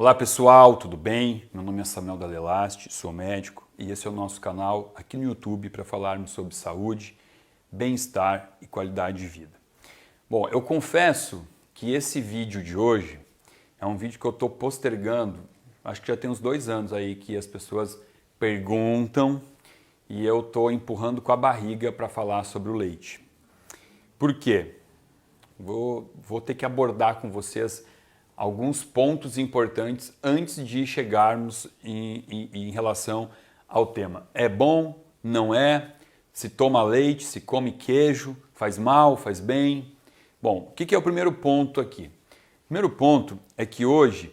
Olá pessoal, tudo bem? Meu nome é Samuel Dall'Elaste, sou médico e esse é o nosso canal aqui no YouTube para falarmos sobre saúde, bem-estar e qualidade de vida. Bom, eu confesso que esse vídeo de hoje é um vídeo que eu estou postergando, acho que já tem uns 2 anos aí que as pessoas perguntam e eu estou empurrando com a barriga para falar sobre o leite. Por quê? Vou ter que abordar com vocês alguns pontos importantes antes de chegarmos em relação ao tema. É bom? Não é? Se toma leite, se come queijo, faz mal, faz bem? Bom, o que é o primeiro ponto aqui? O primeiro ponto é que hoje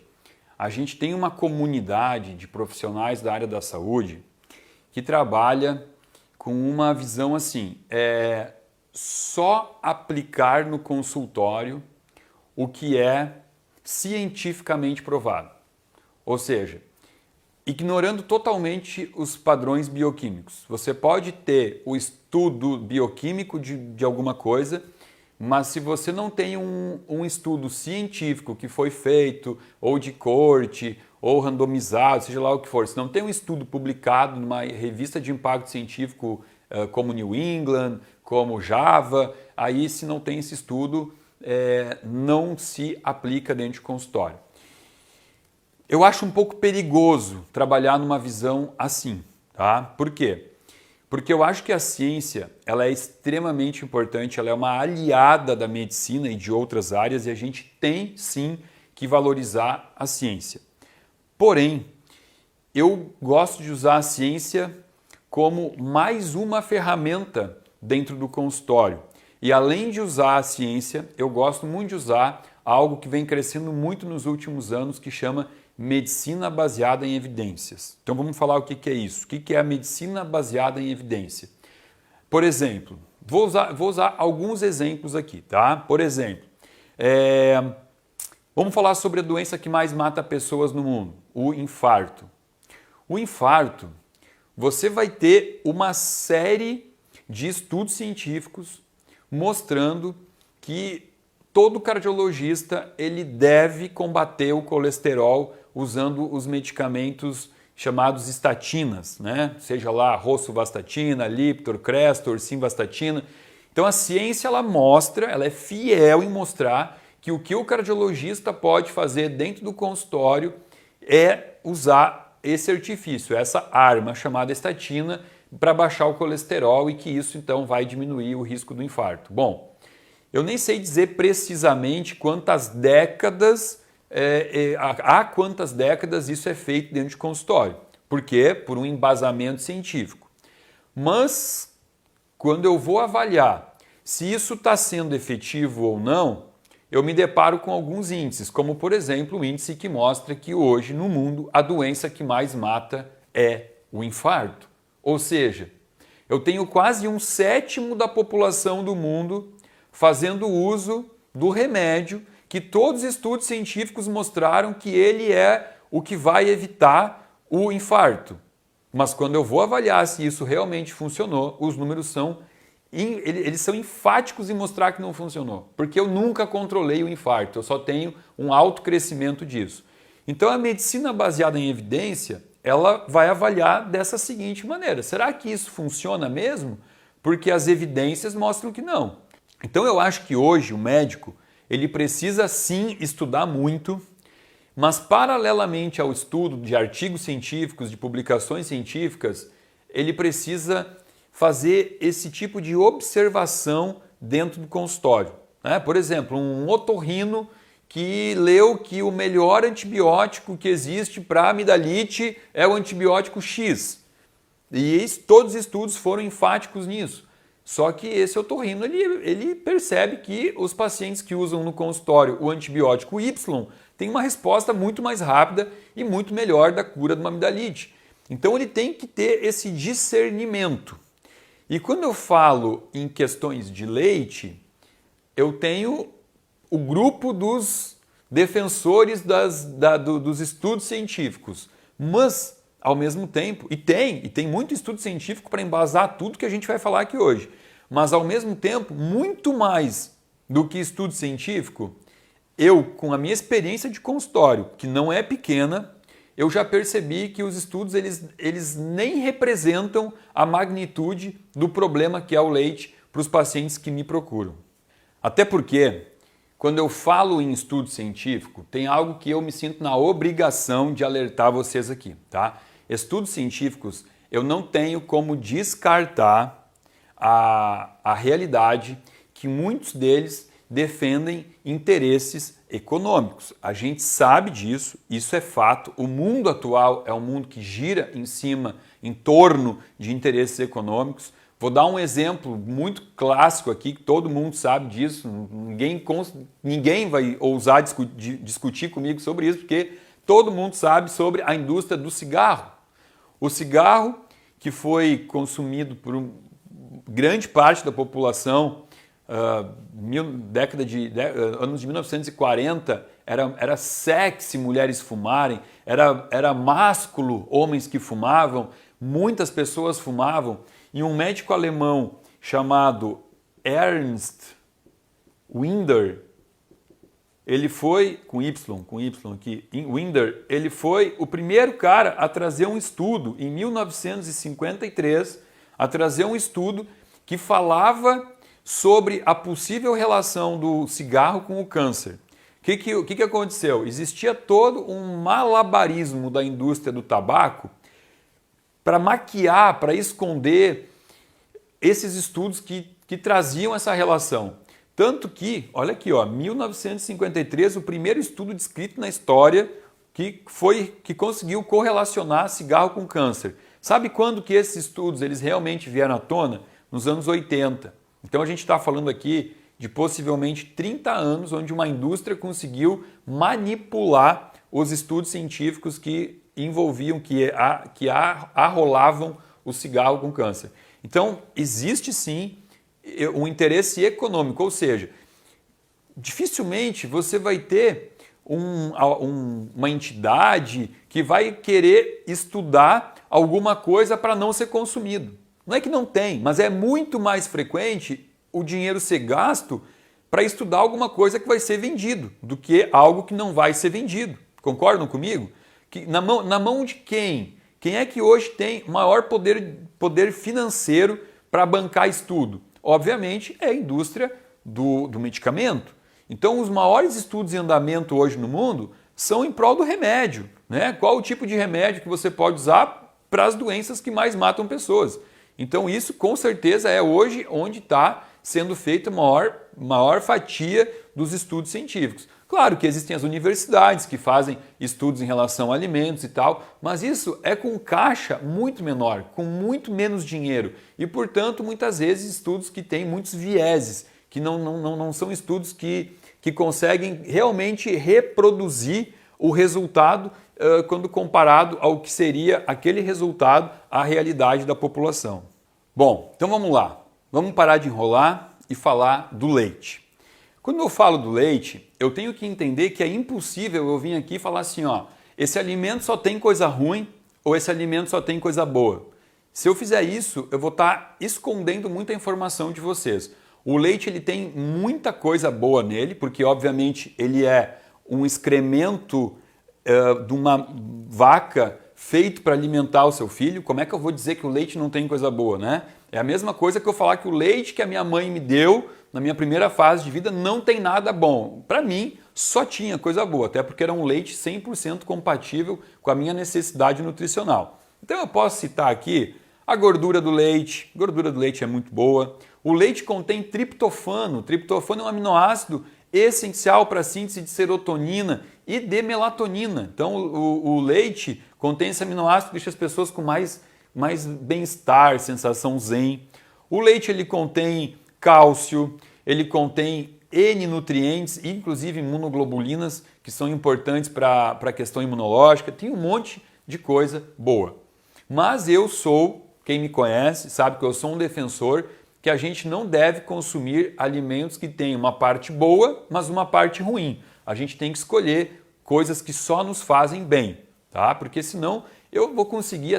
a gente tem uma comunidade de profissionais da área da saúde que trabalha com uma visão assim, só aplicar no consultório o que é cientificamente provado. Ou seja, ignorando totalmente os padrões bioquímicos. Você pode ter o estudo bioquímico de alguma coisa, mas se você não tem um estudo científico que foi feito, ou de corte, ou randomizado, seja lá o que for, se não tem um estudo publicado numa revista de impacto científico como New England, como JAVA, aí se não tem esse estudo, não se aplica dentro de consultório. Eu acho um pouco perigoso trabalhar numa visão assim, tá? Por quê? Porque eu acho que a ciência ela é extremamente importante, ela é uma aliada da medicina e de outras áreas e a gente tem sim que valorizar a ciência. Porém, eu gosto de usar a ciência como mais uma ferramenta dentro do consultório. E além de usar a ciência, eu gosto muito de usar algo que vem crescendo muito nos últimos anos, que chama medicina baseada em evidências. Então vamos falar o que é isso. O que é a medicina baseada em evidência? Por exemplo, vou usar alguns exemplos aqui, tá? Por exemplo, vamos falar sobre a doença que mais mata pessoas no mundo, o infarto. O infarto, você vai ter uma série de estudos científicos mostrando que todo cardiologista ele deve combater o colesterol usando os medicamentos chamados estatinas, né? Seja lá rosuvastatina, Lipitor, Crestor, simvastatina. Então a ciência ela mostra, ela é fiel em mostrar que o que o cardiologista pode fazer dentro do consultório é usar esse artifício, essa arma chamada estatina para baixar o colesterol e que isso então vai diminuir o risco do infarto. Bom, eu nem sei dizer precisamente quantas décadas, há quantas décadas isso é feito dentro de consultório. Por quê? Por um embasamento científico. Mas, quando eu vou avaliar se isso está sendo efetivo ou não, eu me deparo com alguns índices, como por exemplo o índice que mostra que hoje no mundo a doença que mais mata é o infarto. Ou seja, eu tenho quase 1/7 da população do mundo fazendo uso do remédio que todos os estudos científicos mostraram que ele é o que vai evitar o infarto. Mas quando eu vou avaliar se isso realmente funcionou, os números eles são enfáticos em mostrar que não funcionou. Porque eu nunca controlei o infarto, eu só tenho um alto crescimento disso. Então a medicina baseada em evidência ela vai avaliar dessa seguinte maneira. Será que isso funciona mesmo? Porque as evidências mostram que não. Então eu acho que hoje o médico ele precisa sim estudar muito, mas paralelamente ao estudo de artigos científicos, de publicações científicas, ele precisa fazer esse tipo de observação dentro do consultório. Né? Por exemplo, um otorrino que leu que o melhor antibiótico que existe para amidalite é o antibiótico X. E todos os estudos foram enfáticos nisso. Só que esse otorrino ele percebe que os pacientes que usam no consultório o antibiótico Y têm uma resposta muito mais rápida e muito melhor da cura de uma amidalite. Então ele tem que ter esse discernimento. E quando eu falo em questões de leite, eu tenho o grupo dos defensores dos estudos científicos, mas ao mesmo tempo, e tem muito estudo científico para embasar tudo que a gente vai falar aqui hoje, mas ao mesmo tempo, muito mais do que estudo científico, eu, com a minha experiência de consultório, que não é pequena, eu já percebi que os estudos eles nem representam a magnitude do problema que é o leite para os pacientes que me procuram. Até porque, quando eu falo em estudo científico, tem algo que eu me sinto na obrigação de alertar vocês aqui, tá? Estudos científicos, eu não tenho como descartar a realidade que muitos deles defendem interesses econômicos. A gente sabe disso, isso é fato. O mundo atual é um mundo que gira em torno de interesses econômicos. Vou dar um exemplo muito clássico aqui, que todo mundo sabe disso, ninguém vai ousar discutir comigo sobre isso, porque todo mundo sabe sobre a indústria do cigarro. O cigarro, que foi consumido por grande parte da população, anos de 1940, era sexy mulheres fumarem, era másculo homens que fumavam, muitas pessoas fumavam, e um médico alemão chamado Ernst Winder, ele foi, com Y aqui, Winder, ele foi o primeiro cara a trazer um estudo, em 1953, a trazer um estudo que falava sobre a possível relação do cigarro com o câncer. O que aconteceu? Existia todo um malabarismo da indústria do tabaco para maquiar, para esconder esses estudos que traziam essa relação. Tanto que, olha aqui, 1953, o primeiro estudo descrito na história que conseguiu correlacionar cigarro com câncer. Sabe quando que esses estudos eles realmente vieram à tona? Nos anos 80. Então a gente está falando aqui de possivelmente 30 anos onde uma indústria conseguiu manipular os estudos científicos que envolviam, que arrolavam o cigarro com câncer. Então existe sim um interesse econômico, ou seja, dificilmente você vai ter uma entidade que vai querer estudar alguma coisa para não ser consumido. Não é que não tem, mas é muito mais frequente o dinheiro ser gasto para estudar alguma coisa que vai ser vendido do que algo que não vai ser vendido. Concordam comigo? Que na mão de quem? Quem é que hoje tem maior poder financeiro para bancar estudo? Obviamente é a indústria do medicamento. Então os maiores estudos em andamento hoje no mundo são em prol do remédio, né? Qual o tipo de remédio que você pode usar para as doenças que mais matam pessoas? Então isso com certeza é hoje onde está sendo feita a maior fatia dos estudos científicos. Claro que existem as universidades que fazem estudos em relação a alimentos e tal, mas isso é com caixa muito menor, com muito menos dinheiro e, portanto, muitas vezes estudos que têm muitos vieses, que não são estudos que conseguem realmente reproduzir o resultado quando comparado ao que seria aquele resultado à realidade da população. Bom, então vamos lá. Vamos parar de enrolar e falar do leite. Quando eu falo do leite, eu tenho que entender que é impossível eu vir aqui e falar assim, esse alimento só tem coisa ruim ou esse alimento só tem coisa boa. Se eu fizer isso, eu vou estar escondendo muita informação de vocês. O leite ele tem muita coisa boa nele, porque obviamente ele é um excremento de uma vaca feito para alimentar o seu filho. Como é que eu vou dizer que o leite não tem coisa boa, né? É a mesma coisa que eu falar que o leite que a minha mãe me deu na minha primeira fase de vida não tem nada bom. Para mim, só tinha coisa boa, até porque era um leite 100% compatível com a minha necessidade nutricional. Então eu posso citar aqui a gordura do leite. A gordura do leite é muito boa. O leite contém triptofano. O triptofano é um aminoácido essencial para a síntese de serotonina e de melatonina. Então o leite contém esse aminoácido que deixa as pessoas com mais bem-estar, sensação zen. O leite ele contém cálcio, ele contém N nutrientes, inclusive imunoglobulinas, que são importantes para a questão imunológica. Tem um monte de coisa boa. Mas eu sou, quem me conhece, sabe que eu sou um defensor que a gente não deve consumir alimentos que têm uma parte boa, mas uma parte ruim. A gente tem que escolher coisas que só nos fazem bem, tá? Porque senão eu vou conseguir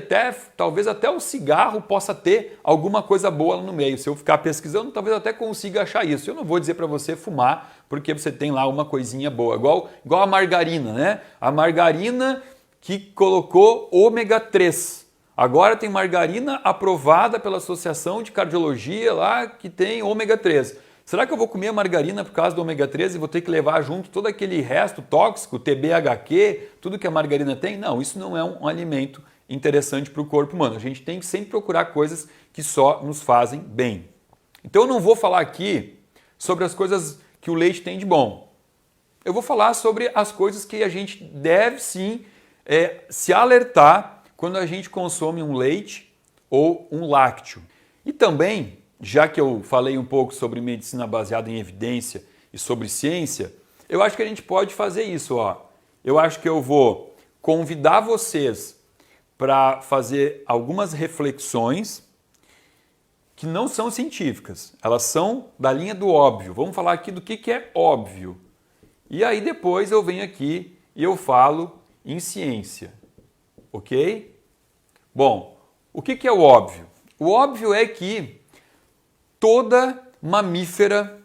talvez até o cigarro possa ter alguma coisa boa lá no meio. Se eu ficar pesquisando, talvez até consiga achar isso. Eu não vou dizer para você fumar, porque você tem lá uma coisinha boa. Igual a margarina, né? A margarina que colocou ômega 3. Agora tem margarina aprovada pela Associação de Cardiologia lá que tem ômega 3. Será que eu vou comer a margarina por causa do ômega 3 e vou ter que levar junto todo aquele resto tóxico, TBHQ, tudo que a margarina tem? Não, isso não é um alimento interessante para o corpo humano. A gente tem que sempre procurar coisas que só nos fazem bem. Então eu não vou falar aqui sobre as coisas que o leite tem de bom. Eu vou falar sobre as coisas que a gente deve sim se alertar quando a gente consome um leite ou um lácteo. E também, já que eu falei um pouco sobre medicina baseada em evidência e sobre ciência, eu acho que a gente pode fazer isso. Eu acho que eu vou convidar vocês para fazer algumas reflexões que não são científicas, elas são da linha do óbvio. Vamos falar aqui do que é óbvio. E aí depois eu venho aqui e eu falo em ciência. Ok? Bom, o que é o óbvio? O óbvio é que toda mamífera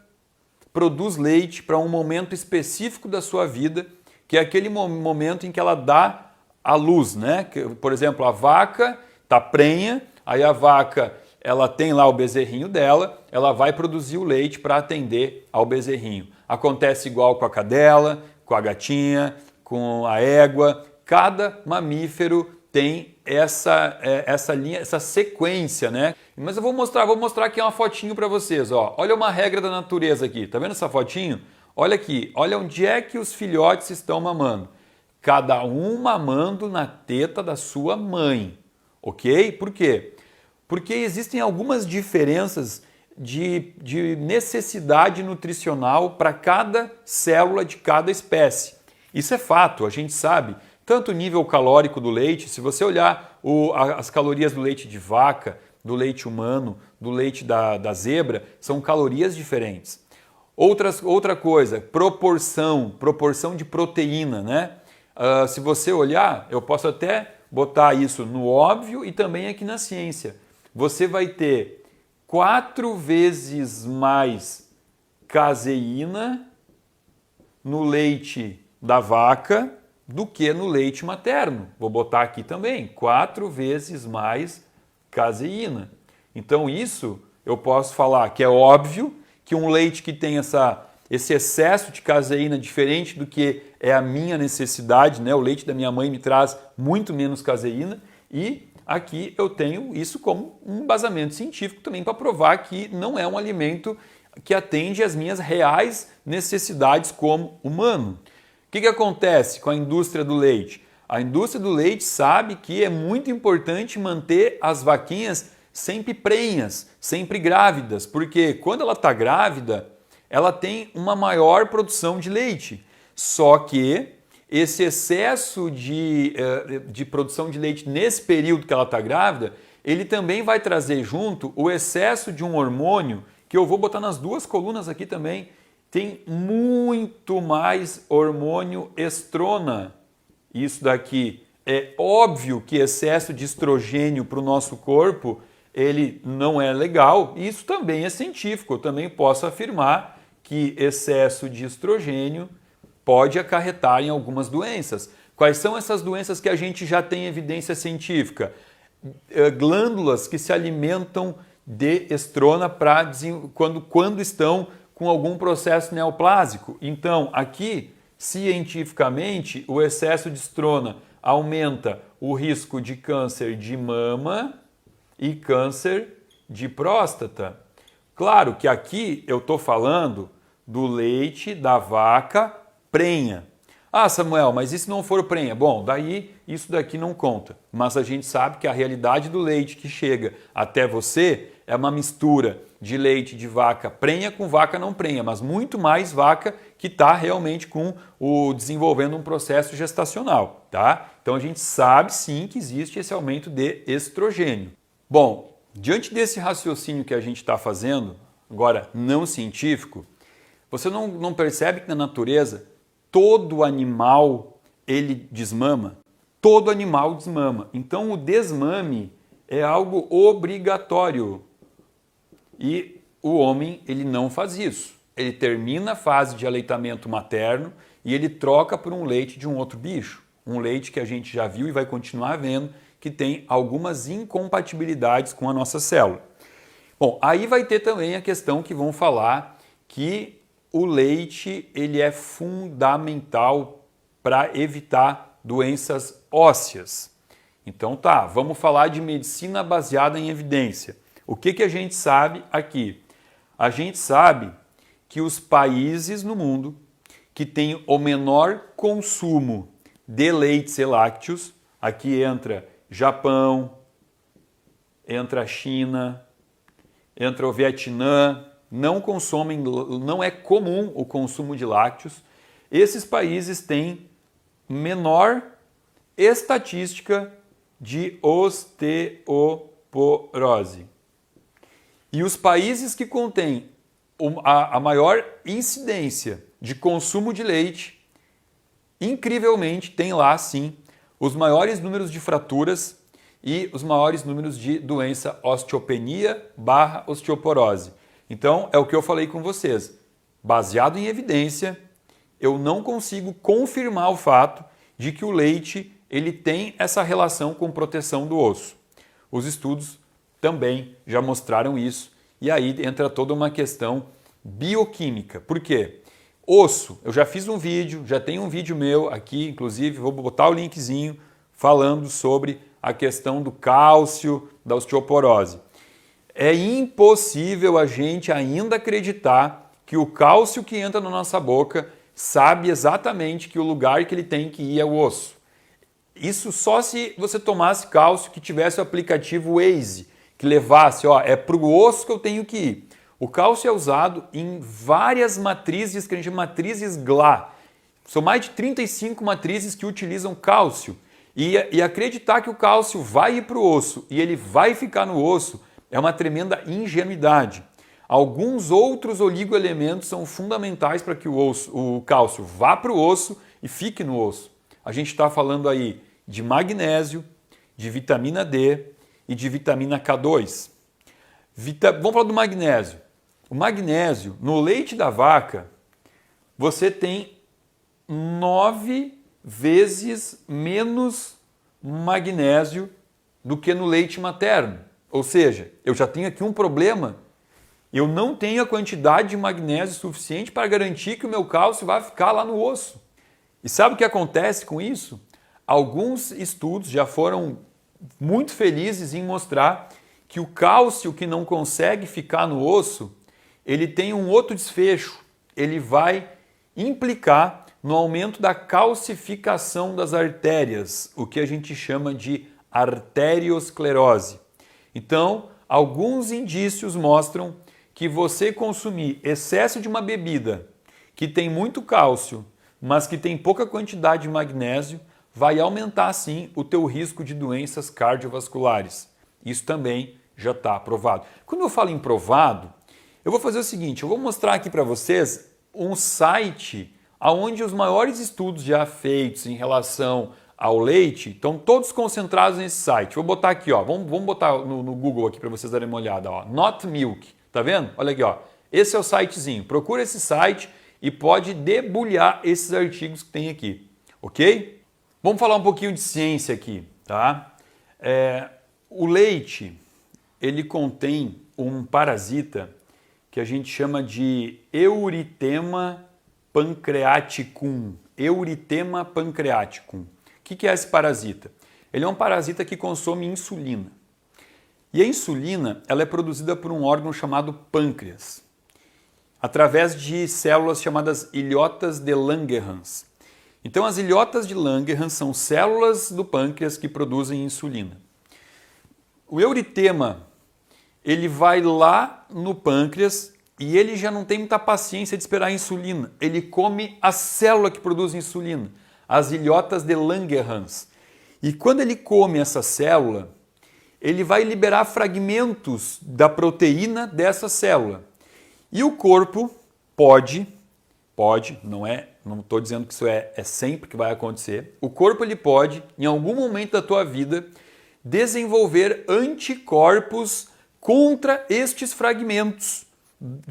produz leite para um momento específico da sua vida, que é aquele momento em que ela dá a luz, né? Por exemplo, a vaca está prenha, aí a vaca ela tem lá o bezerrinho dela, ela vai produzir o leite para atender ao bezerrinho. Acontece igual com a cadela, com a gatinha, com a égua. Cada mamífero tem essa linha, essa sequência, né? Mas eu vou mostrar aqui uma fotinho para vocês, ó. Olha uma regra da natureza aqui. Tá vendo essa fotinho? Olha aqui, olha onde é que os filhotes estão mamando. Cada um mamando na teta da sua mãe, ok? Por quê? Porque existem algumas diferenças de necessidade nutricional para cada célula de cada espécie. Isso é fato, a gente sabe. Tanto o nível calórico do leite, se você olhar as calorias do leite de vaca, do leite humano, do leite da zebra, são calorias diferentes. Outra coisa, proporção de proteína, né? Se você olhar, eu posso até botar isso no óbvio e também aqui na ciência. Você vai ter 4 vezes mais caseína no leite da vaca do que no leite materno. Vou botar aqui também, 4 vezes mais caseína. Então isso eu posso falar que é óbvio que um leite que tem esse excesso de caseína diferente do que é a minha necessidade, né? O leite da minha mãe me traz muito menos caseína e aqui eu tenho isso como um embasamento científico também para provar que não é um alimento que atende às minhas reais necessidades como humano. O que acontece com a indústria do leite? A indústria do leite sabe que é muito importante manter as vaquinhas sempre prenhas, sempre grávidas, porque quando ela está grávida, ela tem uma maior produção de leite. Só que esse excesso de produção de leite nesse período que ela está grávida, ele também vai trazer junto o excesso de um hormônio, que eu vou botar nas duas colunas aqui também, tem muito mais hormônio estrona. Isso daqui é óbvio que excesso de estrogênio para o nosso corpo, ele não é legal. Isso também é científico. Eu também posso afirmar que excesso de estrogênio pode acarretar em algumas doenças. Quais são essas doenças que a gente já tem evidência científica? Glândulas que se alimentam de estrona quando estão com algum processo neoplásico. Então, aqui, cientificamente, o excesso de estrona aumenta o risco de câncer de mama e câncer de próstata. Claro que aqui eu estou falando do leite da vaca prenha. Ah, Samuel, mas e se não for prenha? Bom, daí isso daqui não conta. Mas a gente sabe que a realidade do leite que chega até você é uma mistura de leite de vaca prenha com vaca não prenha, mas muito mais vaca que está realmente desenvolvendo um processo gestacional, tá? Então a gente sabe sim que existe esse aumento de estrogênio. Bom, diante desse raciocínio que a gente está fazendo, agora não científico, você não percebe que na natureza todo animal ele desmama? todo animal desmama. Então o desmame é algo obrigatório. E o homem, ele não faz isso. Ele termina a fase de aleitamento materno e ele troca por um leite de um outro bicho. Um leite que a gente já viu e vai continuar vendo que tem algumas incompatibilidades com a nossa célula. Bom, aí vai ter também a questão que vão falar que o leite ele é fundamental para evitar doenças ósseas. Então tá, vamos falar de medicina baseada em evidência. O que a gente sabe aqui? A gente sabe que os países no mundo que têm o menor consumo de leites e lácteos, aqui entra Japão, entra a China, entra o Vietnã, não é comum o consumo de lácteos. Esses países têm menor estatística de osteoporose. E os países que contêm a maior incidência de consumo de leite, incrivelmente, tem lá sim os maiores números de fraturas e os maiores números de doença osteopenia/osteoporose. Então, é o que eu falei com vocês. Baseado em evidência, eu não consigo confirmar o fato de que o leite ele tem essa relação com proteção do osso. Os estudos também já mostraram isso. E aí entra toda uma questão bioquímica. Por quê? Osso, eu já fiz um vídeo, já tem um vídeo meu aqui, inclusive, vou botar o linkzinho falando sobre a questão do cálcio, da osteoporose. É impossível a gente ainda acreditar que o cálcio que entra na nossa boca sabe exatamente que o lugar que ele tem que ir é o osso. Isso só se você tomasse cálcio que tivesse o aplicativo Waze, que levasse, é para o osso que eu tenho que ir. O cálcio é usado em várias matrizes, que a gente chama matrizes GLA. São mais de 35 matrizes que utilizam cálcio. E acreditar que o cálcio vai ir para o osso e ele vai ficar no osso é uma tremenda ingenuidade. Alguns outros oligoelementos são fundamentais para que o cálcio vá para o osso e fique no osso. A gente está falando aí de magnésio, de vitamina D e de vitamina K2. Vamos falar do magnésio. O magnésio, no leite da vaca, você tem 9 vezes menos magnésio do que no leite materno. Ou seja, eu já tenho aqui um problema. Eu não tenho a quantidade de magnésio suficiente para garantir que o meu cálcio vai ficar lá no osso. E sabe o que acontece com isso? Alguns estudos já foram muito felizes em mostrar que o cálcio que não consegue ficar no osso, ele tem um outro desfecho. Ele vai implicar no aumento da calcificação das artérias, o que a gente chama de arteriosclerose. Então, alguns indícios mostram que você consumir excesso de uma bebida que tem muito cálcio, mas que tem pouca quantidade de magnésio, vai aumentar sim o teu risco de doenças cardiovasculares. Isso também já está aprovado. Quando eu falo em provado, eu vou fazer o seguinte, eu vou mostrar aqui para vocês um site onde os maiores estudos já feitos em relação ao leite estão todos concentrados nesse site. Vou botar aqui, vamos botar no Google aqui para vocês darem uma olhada. Not Milk, tá vendo? Olha aqui, esse é o sitezinho. Procura esse site e pode debulhar esses artigos que tem aqui, ok? Vamos falar um pouquinho de ciência aqui, tá? O leite, ele contém um parasita que a gente chama de Eurythema pancreaticum. Eurythema pancreaticum. O que é esse parasita? Ele é um parasita que consome insulina. E a insulina ela é produzida por um órgão chamado pâncreas, através de células chamadas ilhotas de Langerhans. Então as ilhotas de Langerhans são células do pâncreas que produzem insulina. O euritema, ele vai lá no pâncreas e ele já não tem muita paciência de esperar a insulina. Ele come a célula que produz insulina, as ilhotas de Langerhans. E quando ele come essa célula, ele vai liberar fragmentos da proteína dessa célula. E o corpo pode, não é não estou dizendo que isso é sempre que vai acontecer, o corpo ele pode, em algum momento da tua vida, desenvolver anticorpos contra estes fragmentos,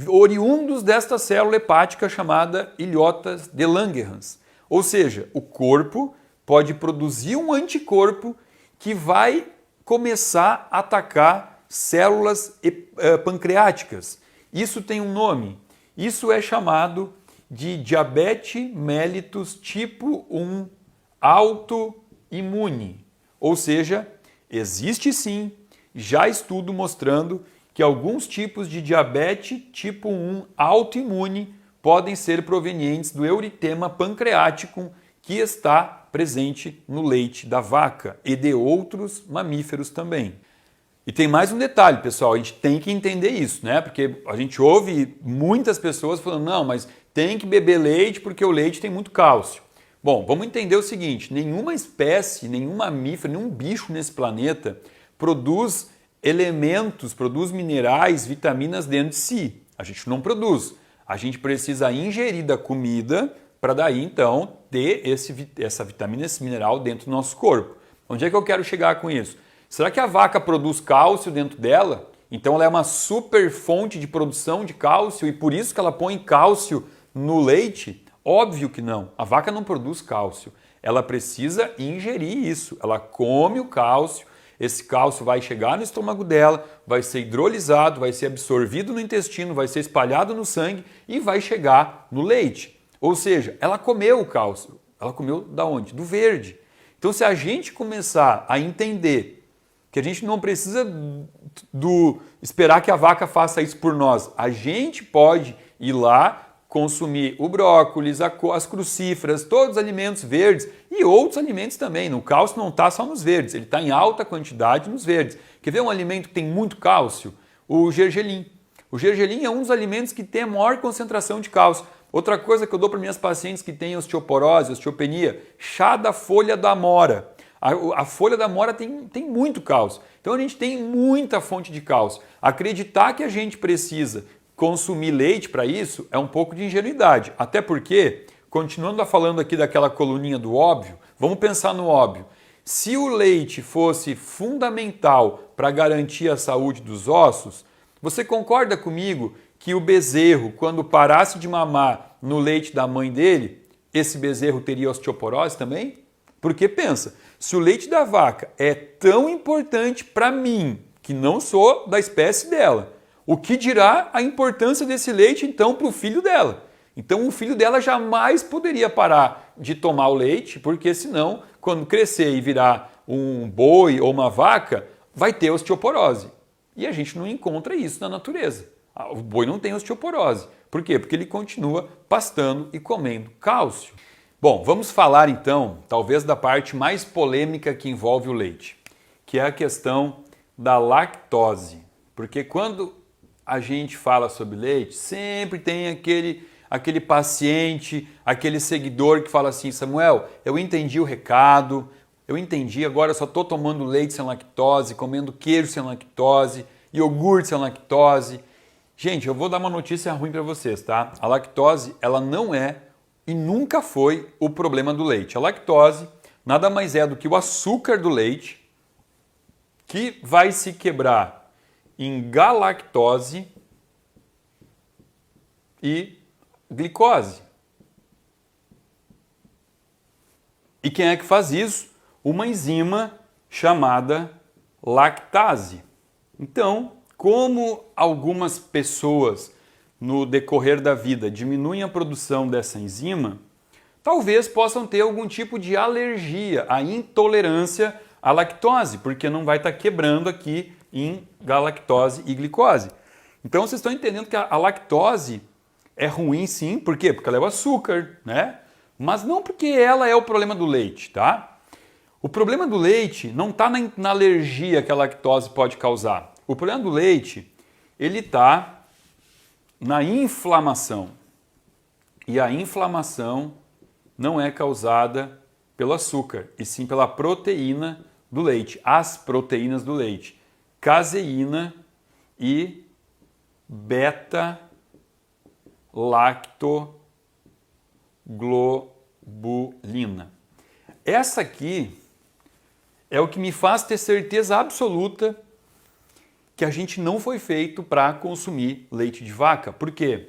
oriundos desta célula hepática chamada ilhotas de Langerhans. Ou seja, o corpo pode produzir um anticorpo que vai começar a atacar células pancreáticas. Isso tem um nome. Isso é chamado de diabetes mellitus tipo 1 autoimune. Ou seja, existe sim já estudo mostrando que alguns tipos de diabetes tipo 1 autoimune podem ser provenientes do eritema pancreático que está presente no leite da vaca e de outros mamíferos também. E tem mais um detalhe, pessoal, a gente tem que entender isso, né? Porque a gente ouve muitas pessoas falando, não, mas tem que beber leite porque o leite tem muito cálcio. Bom, vamos entender o seguinte, nenhuma espécie, nenhum mamífero, nenhum bicho nesse planeta produz elementos, produz minerais, vitaminas dentro de si. A gente não produz. A gente precisa ingerir da comida para daí então ter essa vitamina, esse mineral dentro do nosso corpo. Onde é que eu quero chegar com isso? Será que a vaca produz cálcio dentro dela? Então ela é uma super fonte de produção de cálcio e por isso que ela põe cálcio no leite? Óbvio que não. A vaca não produz cálcio. Ela precisa ingerir isso. Ela come o cálcio. Esse cálcio vai chegar no estômago dela, vai ser hidrolisado, vai ser absorvido no intestino, vai ser espalhado no sangue e vai chegar no leite. Ou seja, ela comeu o cálcio. Ela comeu da onde? Do verde. Então, se a gente começar a entender que a gente não precisa esperar que a vaca faça isso por nós, a gente pode ir lá consumir o brócolis, as crucíferas, todos os alimentos verdes e outros alimentos também. O cálcio não está só nos verdes, ele está em alta quantidade nos verdes. Quer ver um alimento que tem muito cálcio? O gergelim. O gergelim é um dos alimentos que tem a maior concentração de cálcio. Outra coisa que eu dou para minhas pacientes que têm osteoporose, osteopenia, chá da folha da amora. A folha da amora tem muito cálcio. Então a gente tem muita fonte de cálcio. Acreditar que a gente precisa consumir leite para isso é um pouco de ingenuidade. Até porque, continuando falando aqui daquela coluninha do óbvio, vamos pensar no óbvio. Se o leite fosse fundamental para garantir a saúde dos ossos, você concorda comigo que o bezerro, quando parasse de mamar no leite da mãe dele, esse bezerro teria osteoporose também? Porque pensa, se o leite da vaca é tão importante para mim, que não sou da espécie dela, o que dirá a importância desse leite então para o filho dela? Então o filho dela jamais poderia parar de tomar o leite, porque senão, quando crescer e virar um boi ou uma vaca, vai ter osteoporose. E a gente não encontra isso na natureza. O boi não tem osteoporose. Por quê? Porque ele continua pastando e comendo cálcio. Bom, vamos falar então, talvez da parte mais polêmica que envolve o leite, que é a questão da lactose. Porque quando a gente fala sobre leite, sempre tem aquele paciente, aquele seguidor que fala assim, Samuel, eu entendi o recado, eu entendi, agora eu só estou tomando leite sem lactose, comendo queijo sem lactose, iogurte sem lactose. Gente, eu vou dar uma notícia ruim para vocês, tá? A lactose, ela não é e nunca foi o problema do leite. A lactose nada mais é do que o açúcar do leite que vai se quebrar em galactose e glicose. E quem é que faz isso? Uma enzima chamada lactase. Então, como algumas pessoas no decorrer da vida diminuem a produção dessa enzima, talvez possam ter algum tipo de alergia, a intolerância à lactose, porque não vai estar quebrando aqui em galactose e glicose. Então vocês estão entendendo que a lactose é ruim sim, por quê? Porque ela é o açúcar, né? Mas não porque ela é o problema do leite, tá? O problema do leite não está na alergia que a lactose pode causar. O problema do leite, ele está na inflamação. E a inflamação não é causada pelo açúcar, e sim pela proteína do leite, as proteínas do leite, caseína e beta-lactobalina. beta-globulina. Essa aqui é o que me faz ter certeza absoluta que a gente não foi feito para consumir leite de vaca. Por quê?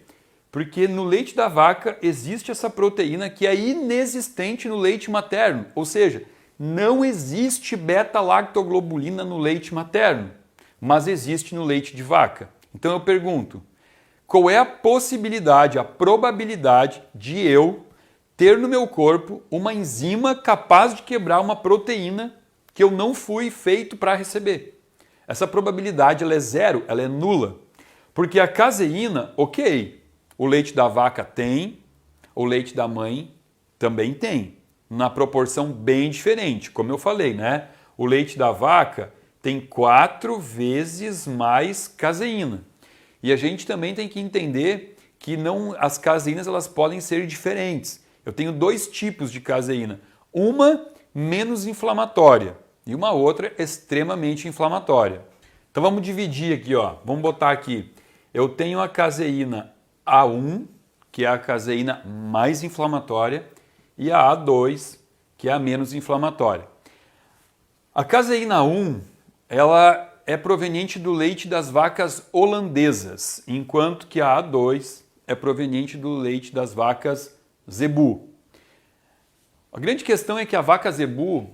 Porque no leite da vaca existe essa proteína que é inexistente no leite materno. Ou seja, não existe beta-lactoglobulina no leite materno, mas existe no leite de vaca. Então eu pergunto, qual é a possibilidade, a probabilidade de eu ter no meu corpo uma enzima capaz de quebrar uma proteína que eu não fui feito para receber? Essa probabilidade ela é zero, ela é nula. Porque a caseína, ok, o leite da vaca tem, o leite da mãe também tem, na proporção bem diferente, como eu falei, né? O leite da vaca tem 4 vezes mais caseína. E a gente também tem que entender que as caseínas elas podem ser diferentes. Eu tenho 2 tipos de caseína. Uma menos inflamatória e uma outra extremamente inflamatória. Então vamos dividir aqui, ó. Vamos botar aqui. Eu tenho a caseína A1, que é a caseína mais inflamatória, e a A2, que é a menos inflamatória. A caseína A1, ela é proveniente do leite das vacas holandesas, enquanto que a A2 é proveniente do leite das vacas zebu. A grande questão é que a vaca zebu,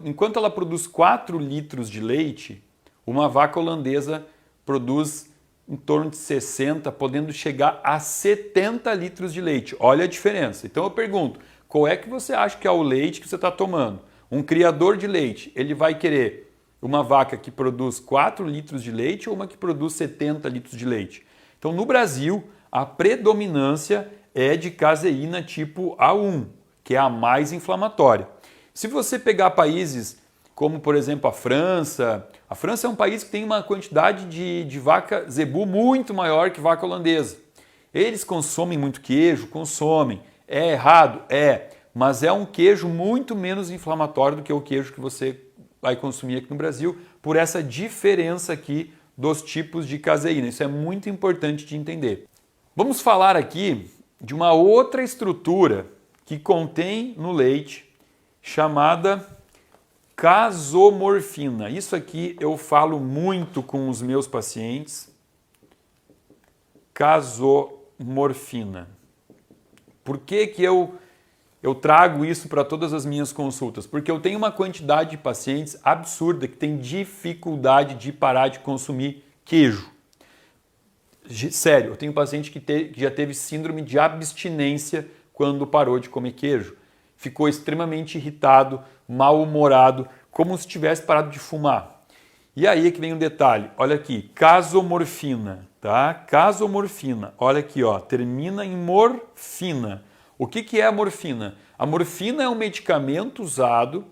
enquanto ela produz 4 litros de leite, uma vaca holandesa produz em torno de 60, podendo chegar a 70 litros de leite. Olha a diferença. Então eu pergunto, qual é que você acha que é o leite que você está tomando? Um criador de leite, ele vai querer uma vaca que produz 4 litros de leite ou uma que produz 70 litros de leite? Então no Brasil, a predominância é de caseína tipo A1, que é a mais inflamatória. Se você pegar países como, por exemplo, a França é um país que tem uma quantidade de vaca zebu muito maior que vaca holandesa. Eles consomem muito queijo? Consomem. É errado? É. Mas é um queijo muito menos inflamatório do que o queijo que você vai consumir aqui no Brasil, por essa diferença aqui dos tipos de caseína. Isso é muito importante de entender. Vamos falar aqui de uma outra estrutura que contém no leite, chamada casomorfina. Isso aqui eu falo muito com os meus pacientes. Casomorfina. Por que que eu trago isso para todas as minhas consultas? Porque eu tenho uma quantidade de pacientes absurda que tem dificuldade de parar de consumir queijo. Sério, eu tenho paciente que já teve síndrome de abstinência quando parou de comer queijo. Ficou extremamente irritado, mal-humorado, como se tivesse parado de fumar. E aí é que vem um detalhe. Olha aqui, casomorfina, tá? Casomorfina. Olha aqui, ó, termina em morfina. O que é a morfina? A morfina é um medicamento usado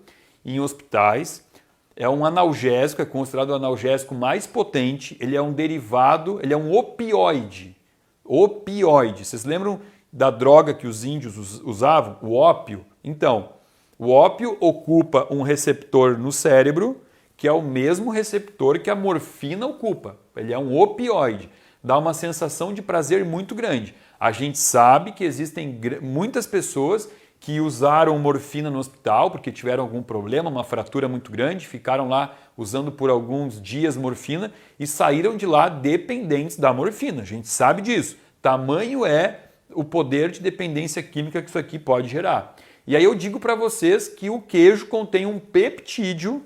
em hospitais, é um analgésico, é considerado o analgésico mais potente, ele é um derivado, ele é um opioide. Opioide. Vocês lembram da droga que os índios usavam? O ópio? Então, o ópio ocupa um receptor no cérebro, que é o mesmo receptor que a morfina ocupa. Ele é um opioide. Dá uma sensação de prazer muito grande. A gente sabe que existem muitas pessoas que usaram morfina no hospital porque tiveram algum problema, uma fratura muito grande, ficaram lá usando por alguns dias morfina e saíram de lá dependentes da morfina. A gente sabe disso. Tamanho é o poder de dependência química que isso aqui pode gerar. E aí eu digo para vocês que o queijo contém um peptídeo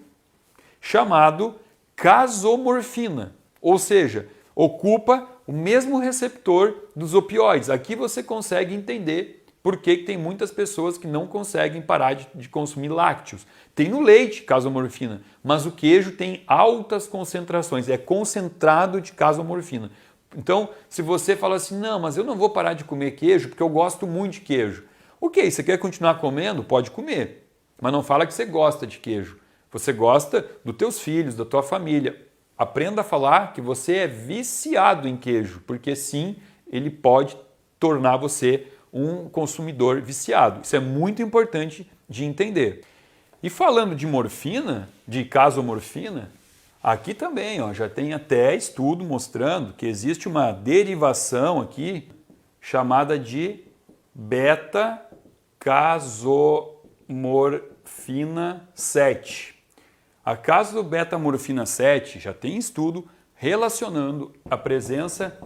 chamado casomorfina, ou seja, ocupa o mesmo receptor dos opioides. Aqui você consegue entender por que tem muitas pessoas que não conseguem parar de consumir lácteos. Tem no leite casomorfina, mas o queijo tem altas concentrações, é concentrado de casomorfina. Então, se você fala assim, não, mas eu não vou parar de comer queijo porque eu gosto muito de queijo. Ok, você quer continuar comendo? Pode comer, mas não fala que você gosta de queijo. Você gosta dos teus filhos, da tua família. Aprenda a falar que você é viciado em queijo, porque sim, ele pode tornar você um consumidor viciado. Isso é muito importante de entender. E falando de morfina, de casomorfina, aqui também ó, já tem até estudo mostrando que existe uma derivação aqui chamada de beta-globulina. casomorfina 7. A casomorfina 7 já tem estudo relacionando a presença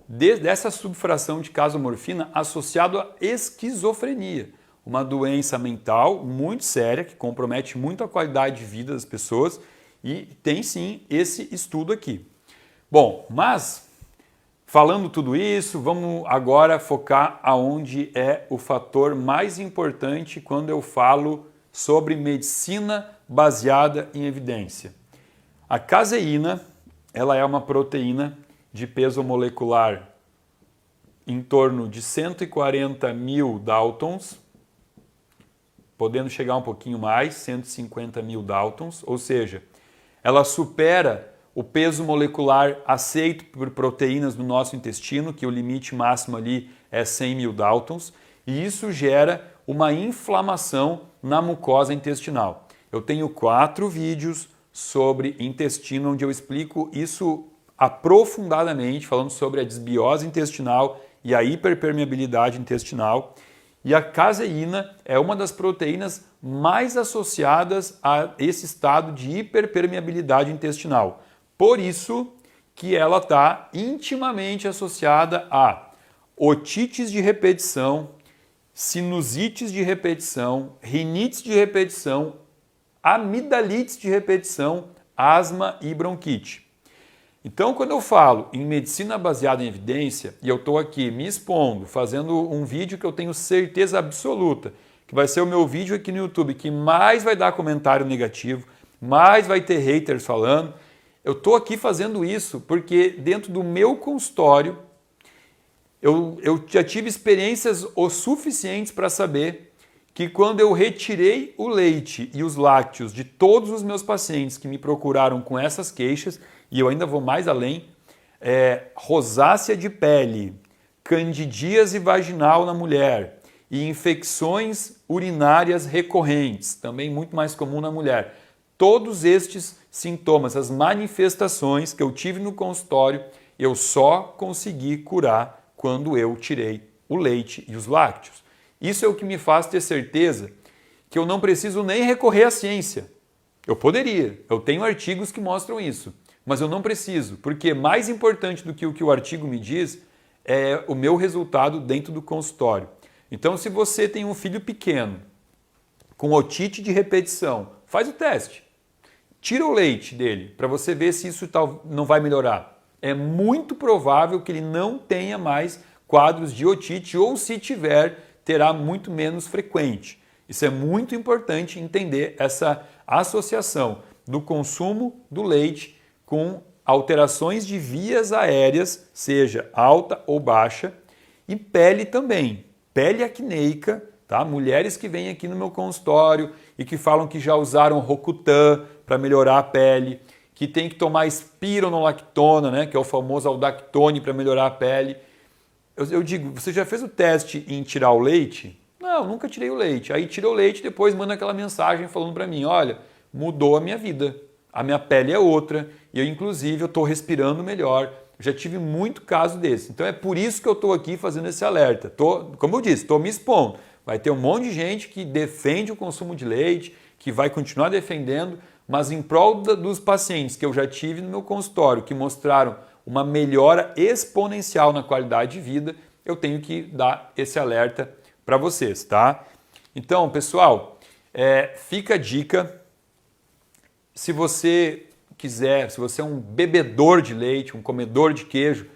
dessa subfração de casomorfina associado à esquizofrenia, uma doença mental muito séria que compromete muito a qualidade de vida das pessoas, e tem sim esse estudo aqui. Bom, mas falando tudo isso, vamos agora focar aonde é o fator mais importante quando eu falo sobre medicina baseada em evidência. A caseína, ela é uma proteína de peso molecular em torno de 140 mil Daltons, podendo chegar um pouquinho mais, 150 mil Daltons, ou seja, ela supera o peso molecular aceito por proteínas no nosso intestino, que o limite máximo ali é 100 mil Daltons, e isso gera uma inflamação na mucosa intestinal. Eu tenho 4 vídeos sobre intestino, onde eu explico isso aprofundadamente, falando sobre a desbiose intestinal e a hiperpermeabilidade intestinal. E a caseína é uma das proteínas mais associadas a esse estado de hiperpermeabilidade intestinal. Por isso que ela está intimamente associada a otites de repetição, sinusites de repetição, rinites de repetição, amidalites de repetição, asma e bronquite. Então, quando eu falo em medicina baseada em evidência, e eu estou aqui me expondo, fazendo um vídeo que eu tenho certeza absoluta, que vai ser o meu vídeo aqui no YouTube, que mais vai dar comentário negativo, mais vai ter haters falando, eu estou aqui fazendo isso porque dentro do meu consultório, eu já tive experiências o suficientes para saber que quando eu retirei o leite e os lácteos de todos os meus pacientes que me procuraram com essas queixas, e eu ainda vou mais além, rosácea de pele, candidíase vaginal na mulher e infecções urinárias recorrentes, também muito mais comum na mulher. Todos estes sintomas, as manifestações que eu tive no consultório, eu só consegui curar quando eu tirei o leite e os lácteos. Isso é o que me faz ter certeza que eu não preciso nem recorrer à ciência. Eu poderia, eu tenho artigos que mostram isso, mas eu não preciso, porque mais importante do que o que o artigo me diz é o meu resultado dentro do consultório. Então, se você tem um filho pequeno com otite de repetição, faz o teste. Tira o leite dele para você ver se isso não vai melhorar. É muito provável que ele não tenha mais quadros de otite, ou se tiver, terá muito menos frequente. Isso é muito importante entender essa associação do consumo do leite com alterações de vias aéreas, seja alta ou baixa, e pele também. Pele acneica, tá? Mulheres que vêm aqui no meu consultório e que falam que já usaram Rocutan para melhorar a pele, que tem que tomar espironolactona, né? Que é o famoso Aldactone para melhorar a pele. Eu digo, você já fez o teste em tirar o leite? Não, nunca tirei o leite. Aí tira o leite e depois manda aquela mensagem falando para mim, olha, mudou a minha vida, a minha pele é outra e eu inclusive estou respirando melhor. Já tive muito caso desse. Então é por isso que eu estou aqui fazendo esse alerta. Como eu disse, estou me expondo. Vai ter um monte de gente que defende o consumo de leite, que vai continuar defendendo, mas em prol dos pacientes que eu já tive no meu consultório, que mostraram uma melhora exponencial na qualidade de vida, eu tenho que dar esse alerta para vocês, tá? Então, pessoal, fica a dica. Se você quiser, se você é um bebedor de leite, um comedor de queijo,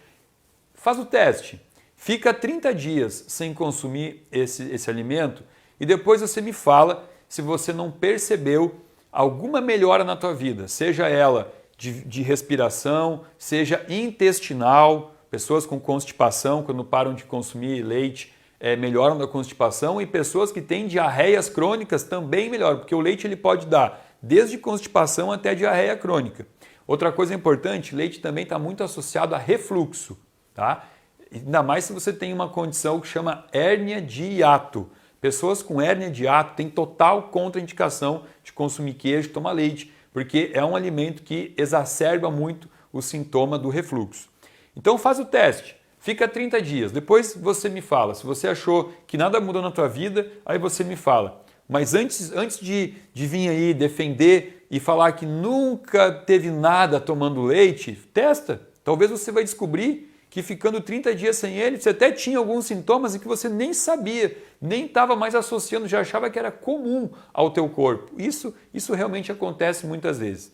faz o teste. Fica 30 dias sem consumir esse alimento e depois você me fala se você não percebeu alguma melhora na tua vida, seja ela de respiração, seja intestinal, pessoas com constipação, quando param de consumir leite, melhoram da constipação, e pessoas que têm diarreias crônicas também melhoram, porque o leite ele pode dar desde constipação até diarreia crônica. Outra coisa importante, leite também está muito associado a refluxo, tá? Ainda mais se você tem uma condição que chama hérnia de hiato. Pessoas com hérnia de hiato têm total contraindicação de consumir queijo, tomar leite, porque é um alimento que exacerba muito o sintoma do refluxo. Então faz o teste, Fica 30 dias, depois você me fala. Se você achou que nada mudou na tua vida, aí você me fala. Mas antes de vir aí defender e falar que nunca teve nada tomando leite, testa. Talvez você vai descobrir que ficando 30 dias sem ele, você até tinha alguns sintomas e que você nem sabia, nem estava mais associando, já achava que era comum ao teu corpo. Isso realmente acontece muitas vezes.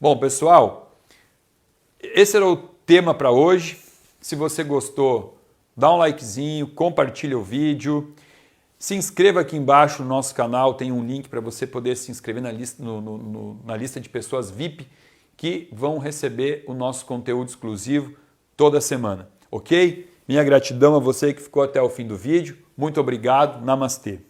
Bom, pessoal, esse era o tema para hoje. Se você gostou, dá um likezinho, compartilha o vídeo. Se inscreva aqui embaixo no nosso canal, tem um link para você poder se inscrever na lista, na lista de pessoas VIP que vão receber o nosso conteúdo exclusivo toda semana, ok? Minha gratidão a você que ficou até o fim do vídeo. Muito obrigado. Namastê.